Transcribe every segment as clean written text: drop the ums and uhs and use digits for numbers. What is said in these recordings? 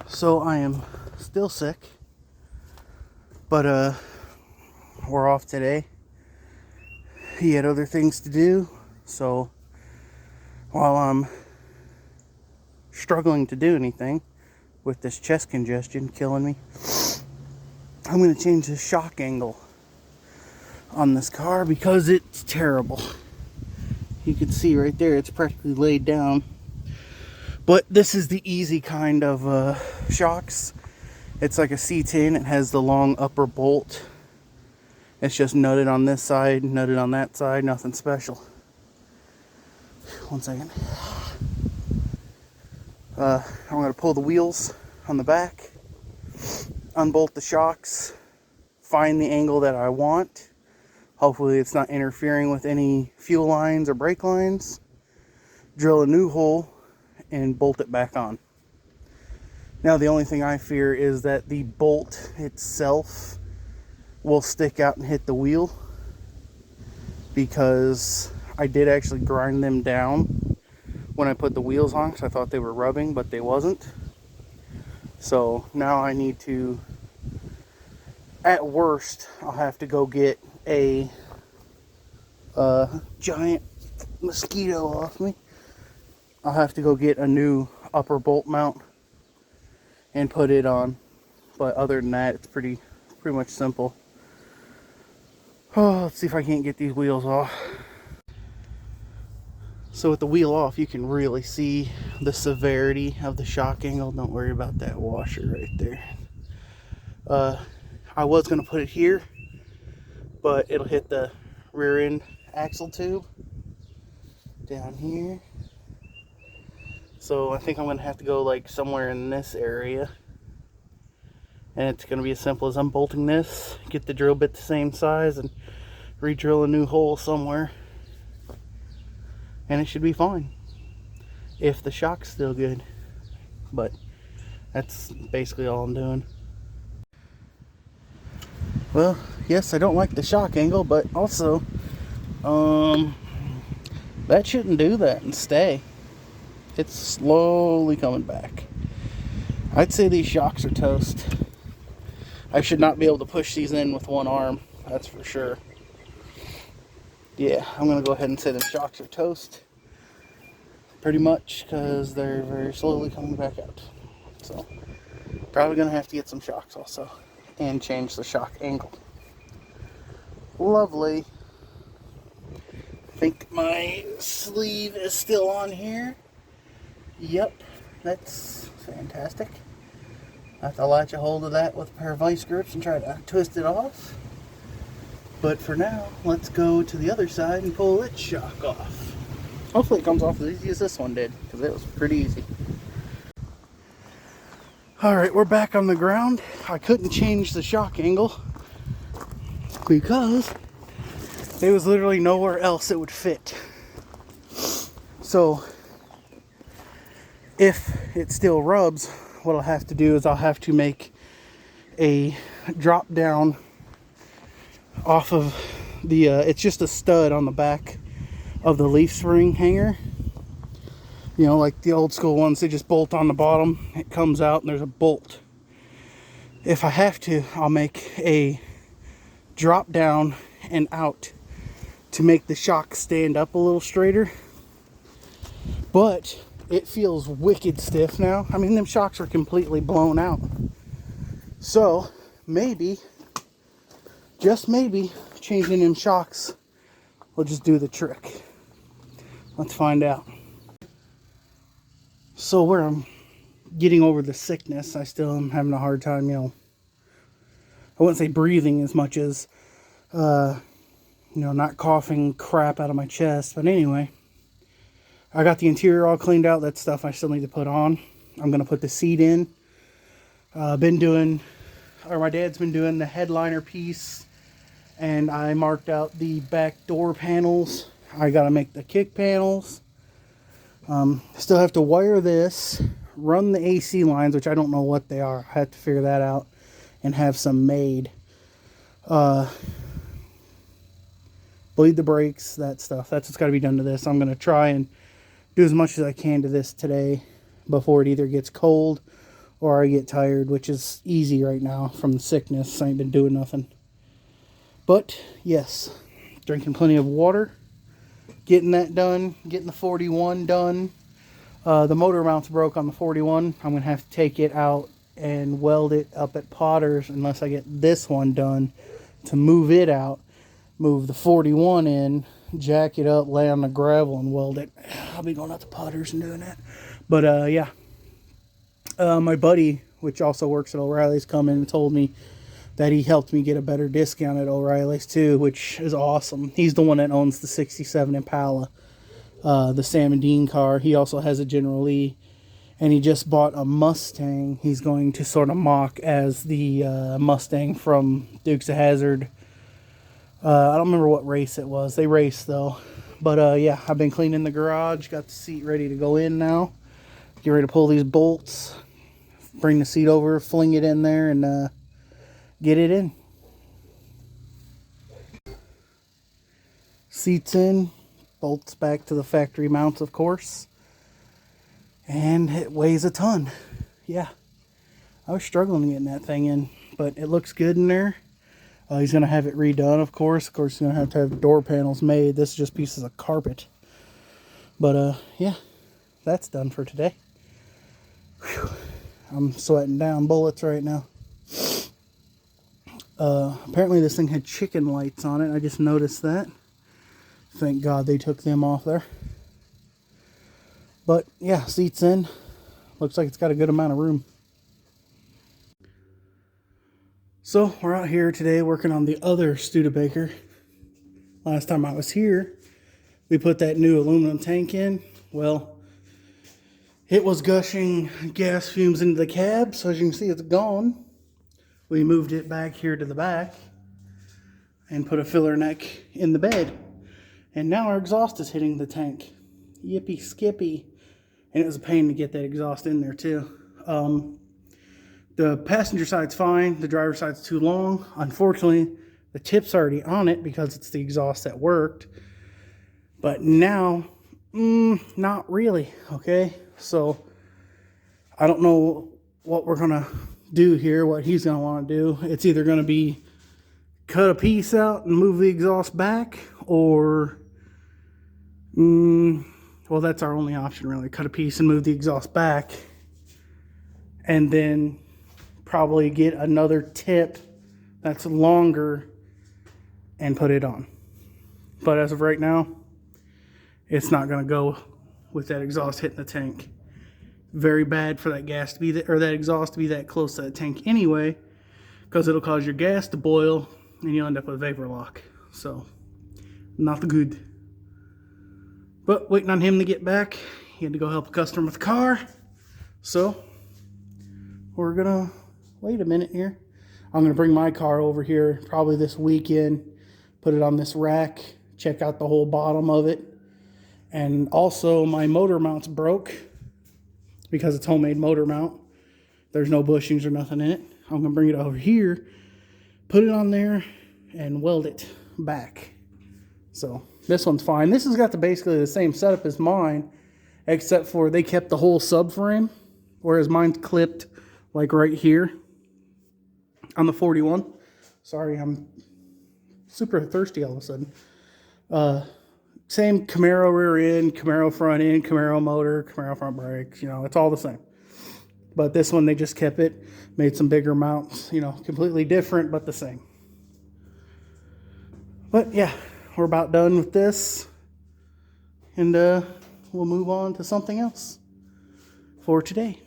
So I am still sick, but we're off today. He had other things to do, so while I'm struggling to do anything with this chest congestion killing me, I'm going to change the shock angle on this car because it's terrible. You can see right there, it's practically laid down. But this is the easy kind of shocks. It's like a C10. It has the long upper bolt. It's just nutted on this side, nutted on that side, nothing special. One second. I'm going to pull the wheels on the back, unbolt the shocks, find the angle that I want. Hopefully it's not interfering with any fuel lines or brake lines. Drill a new hole and bolt it back on. Now the only thing I fear is that the bolt itself will stick out and hit the wheel, because I did actually grind them down when I put the wheels on, because I thought they were rubbing, but they wasn't. So now I need to, at worst, I'll have to go get a giant mosquito off me. I'll have to go get a new upper bolt mount and put it on. But other than that, it's pretty much simple. Oh, let's see if I can't get these wheels off. So with the wheel off, you can really see the severity of the shock angle. Don't worry about that washer right there. I was going to put it here, but it'll hit the rear end axle tube down here. So I think I'm going to have to go like somewhere in this area. And it's going to be as simple as unbolting this, get the drill bit the same size, and re-drill a new hole somewhere. And it should be fine, if the shock's still good. But that's basically all I'm doing. Well, yes, I don't like the shock angle, but also, that shouldn't do that and stay. It's slowly coming back. I'd say these shocks are toast. I should not be able to push these in with one arm, that's for sure. Yeah, I'm going to go ahead and say the shocks are toast. Pretty much, because they're very slowly coming back out. So, probably going to have to get some shocks also. And change the shock angle. Lovely. I think my sleeve is still on here. Yep, that's fantastic. I have to latch a hold of that with a pair of vice grips and try to twist it off. But for now, let's go to the other side and pull its shock off. Hopefully it comes off as easy as this one did, because it was pretty easy. Alright, we're back on the ground. I couldn't change the shock angle because there was literally nowhere else it would fit. So, if it still rubs, what I'll have to do is I'll have to make a drop down off of the, it's just a stud on the back of the leaf spring hanger. You know, like the old school ones, they just bolt on the bottom, it comes out and there's a bolt. If I have to, I'll make a drop down and out to make the shock stand up a little straighter. But it feels wicked stiff now. I mean, them shocks are completely blown out. So, maybe, just maybe, changing them shocks will just do the trick. Let's find out. So, where I'm getting over the sickness, I still am having a hard time, I wouldn't say breathing as much as, not coughing crap out of my chest. But anyway, I got the interior all cleaned out. That stuff I still need to put on. I'm going to put the seat in. My dad's been doing the headliner piece. And I marked out the back door panels. I got to make the kick panels. Still have to wire this. Run the AC lines, which I don't know what they are. I have to figure that out. And have some made. Bleed the brakes, that stuff. That's what's got to be done to this. I'm going to try and do as much as I can to this today before it either gets cold or I get tired, which is easy right now from the sickness. I ain't been doing nothing. But yes, drinking plenty of water, getting that done, getting the 41 done. The motor mount's broke on the 41. I'm going to have to take it out and weld it up at Potter's unless I get this one done to move it out, move the 41 in, jack it up, lay on the gravel and weld it. I'll be going out to Potter's and doing that. But yeah, my buddy, which also works at O'Reilly's, come in and told me that he helped me get a better discount at O'Reilly's too, which is awesome. He's the one that owns the 67 Impala, the Sam and Dean car. He also has a General Lee, and he just bought a Mustang he's going to sort of mock as the Mustang from Dukes of Hazzard. I don't remember what race it was. They raced though. But yeah, I've been cleaning the garage, got the seat ready to go in now. Get ready to pull these bolts, bring the seat over, fling it in there, and get it in. Seats in, bolts back to the factory mounts, of course. And it weighs a ton. Yeah, I was struggling getting that thing in, but it looks good in there. He's going to have it redone, of course. Of course, he's going to have door panels made. This is just pieces of carpet. But yeah, that's done for today. Whew. I'm sweating down bullets right now. Apparently this thing had chicken lights on it. I just noticed that. Thank God they took them off there. But yeah, seats in. Looks like it's got a good amount of room. So we're out here today working on the other Studebaker. Last time I was here, we put that new aluminum tank in. Well, it was gushing gas fumes into the cab, so as you can see, it's gone. We moved it back here to the back and put a filler neck in the bed. And now our exhaust is hitting the tank. Yippee skippy. And it was a pain to get that exhaust in there too. The passenger side's fine. The driver's side's too long. Unfortunately, the tip's already on it because it's the exhaust that worked. But now, not really, okay? So, I don't know what we're going to do here, what he's going to want to do. It's either going to be cut a piece out and move the exhaust back, or, well, that's our only option really. Cut a piece and move the exhaust back, and then probably get another tip that's longer and put it on. But as of right now, it's not going to go with that exhaust hitting the tank. Very bad for that gas to be that, or that exhaust to be that close to that tank anyway, because it'll cause your gas to boil and you'll end up with vapor lock. So, not the good. But waiting on him to get back. He had to go help a customer with the car. So, we're gonna wait a minute here. I'm gonna bring my car over here probably this weekend, put it on this rack, check out the whole bottom of it. And also my motor mount's broke because it's homemade motor mount. There's no bushings or nothing in it. I'm gonna bring it over here, put it on there, and weld it back. So this one's fine. This has got basically the same setup as mine, except for they kept the whole subframe, whereas mine's clipped like right here on the 41. Sorry, I'm super thirsty all of a sudden. Same Camaro rear end, Camaro front end, Camaro motor, Camaro front brakes, you know, it's all the same. But this one, they just kept it, made some bigger mounts, you know, completely different, but the same. But yeah, we're about done with this. And we'll move on to something else for today.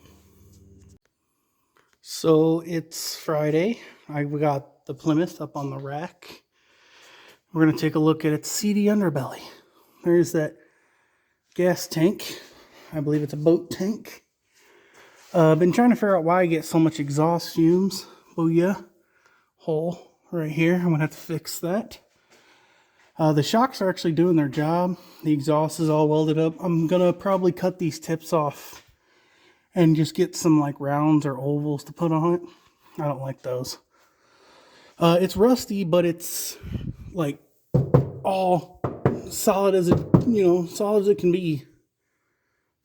So it's Friday. We got the Plymouth up on the rack. We're going to take a look at its seedy underbelly. There's that gas tank. I believe it's a boat tank. I've been trying to figure out why I get so much exhaust fumes. Booyah. Hole right here. I'm going to have to fix that. The shocks are actually doing their job. The exhaust is all welded up. I'm going to probably cut these tips off and just get some like rounds or ovals to put on it. I don't like those. It's rusty, but it's like all solid as it, you know, solid as it can be.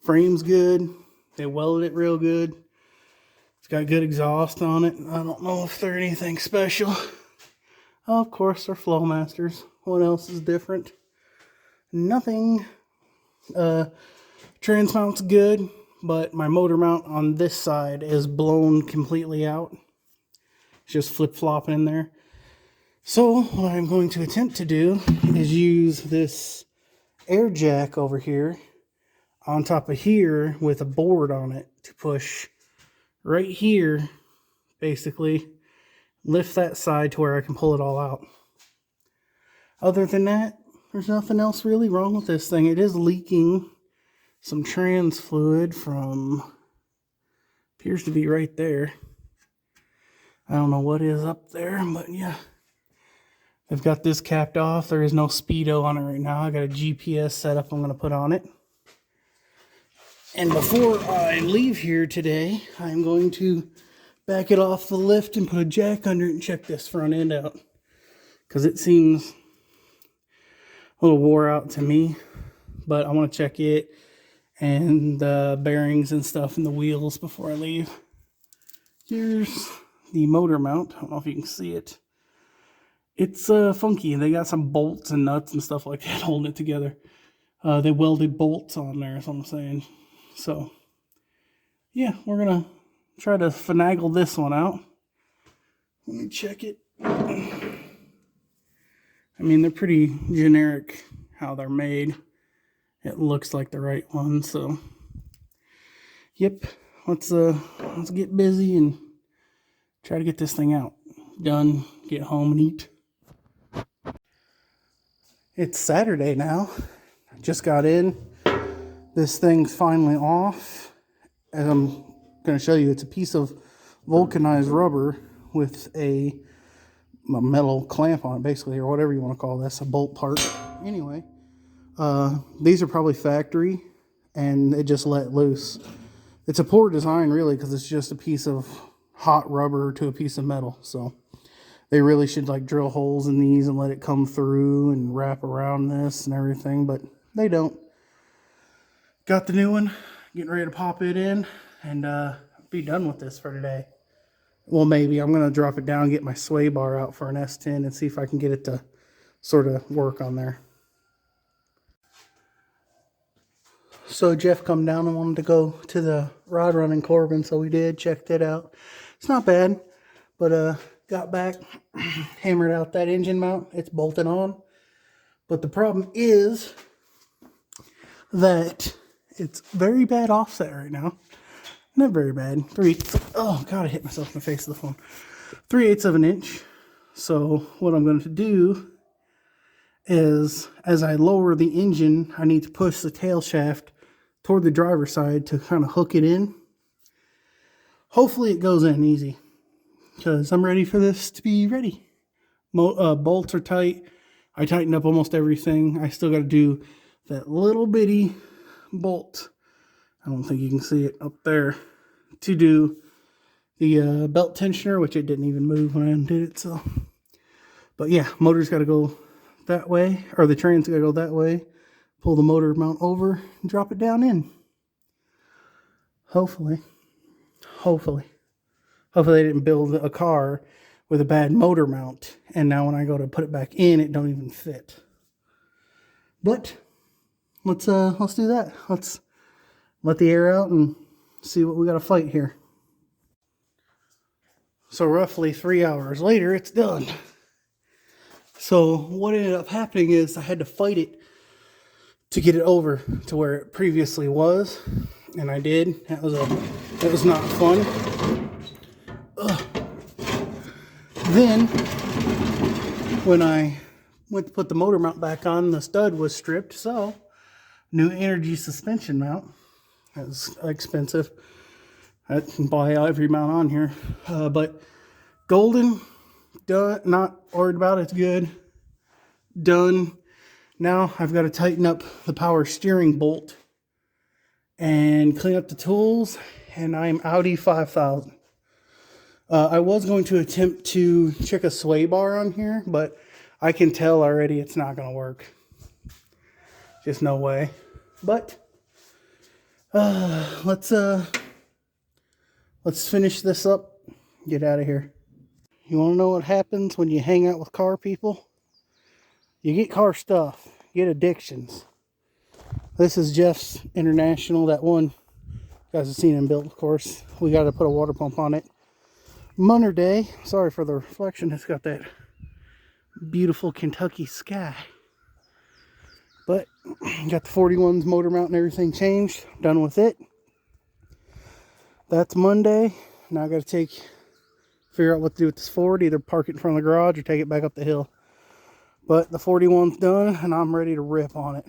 Frame's good. They welded it real good. It's got good exhaust on it. I don't know if they're anything special. Oh, of course, they're Flowmasters. What else is different? Nothing. Trans mount's good, but my motor mount on this side is blown completely out. It's just flip-flopping in there. So what I'm going to attempt to do is use this air jack over here on top of here with a board on it to push right here, basically lift that side to where I can pull it all out. Other than that, there's nothing else really wrong with this thing. It is leaking some trans fluid from, appears to be right there. I don't know what is up there, but yeah. I've got this capped off. There is no speedo on it right now. I got a GPS setup I'm going to put on it. And before I leave here today, I'm going to back it off the lift and put a jack under it and check this front end out. Because it seems a little wore out to me. But I want to check it and the bearings and stuff and the wheels before I leave. Here's the motor mount. I don't know if you can see it. It's funky. They got some bolts and nuts and stuff like that holding it together. They welded bolts on there, is what I'm saying. So, yeah, we're going to try to finagle this one out. Let me check it. I mean, they're pretty generic how they're made. It looks like the right one, so. Yep, let's get busy and try to get this thing out. Done, get home and eat. It's Saturday now. I just got in. This thing's finally off. As I'm going to show you, it's a piece of vulcanized rubber with a metal clamp on it, basically, or whatever you want to call this, a bolt part. Anyway, these are probably factory, and it just let loose. It's a poor design, really, because it's just a piece of hot rubber to a piece of metal, so they really should like drill holes in these and let it come through and wrap around this and everything, but they don't. Got the new one, getting ready to pop it in and be done with this for today. Well, maybe I'm going to drop it down and get my sway bar out for an S10 and see if I can get it to sort of work on there. So Jeff come down and wanted to go to the rod run in Corbin, so we did, checked it out. It's not bad, but got back, hammered out that engine mount. It's bolted on. But the problem is that it's very bad offset right now. Not very bad. Oh God, I hit myself in the face with the phone. 3/8 of an inch. So what I'm going to do is, as I lower the engine, I need to push the tail shaft toward the driver's side to kind of hook it in. Hopefully it goes in easy, because I'm ready for this to be ready. Bolts are tight. I tightened up almost everything. I still got to do that little bitty bolt. I don't think you can see it up there, to do the belt tensioner, which it didn't even move when I undid it. So, but yeah, motor's got to go that way, or the train's got to go that way. Pull the motor mount over and drop it down in. Hopefully they didn't build a car with a bad motor mount, and now when I go to put it back in, it don't even fit. But let's do that. Let's let the air out and see what we got to fight here. So roughly 3 hours later, it's done. So what ended up happening is I had to fight it to get it over to where it previously was, and I did. That was not fun. Ugh. Then when I went to put the motor mount back on, the stud was stripped. So new energy suspension mount. That was expensive. I can buy every mount on here, but golden, done. Not worried about it. It's good. Done. Now I've got to tighten up the power steering bolt and clean up the tools, and I'm Audi 5000. I was going to attempt to check a sway bar on here, but I can tell already it's not going to work. Just no way. But let's Let's finish this up. Get out of here. You want to know what happens when you hang out with car people? You get car stuff. You get addictions. This is Jeff's International. That one, you guys have seen him built, of course. We got to put a water pump on it. Munner Day. Sorry for the reflection. It's got that beautiful Kentucky sky. But got the 41's motor mount and everything changed. Done with it. That's Monday. Now I got to figure out what to do with this Ford. Either park it in front of the garage or take it back up the hill. But the 41's done and I'm ready to rip on it.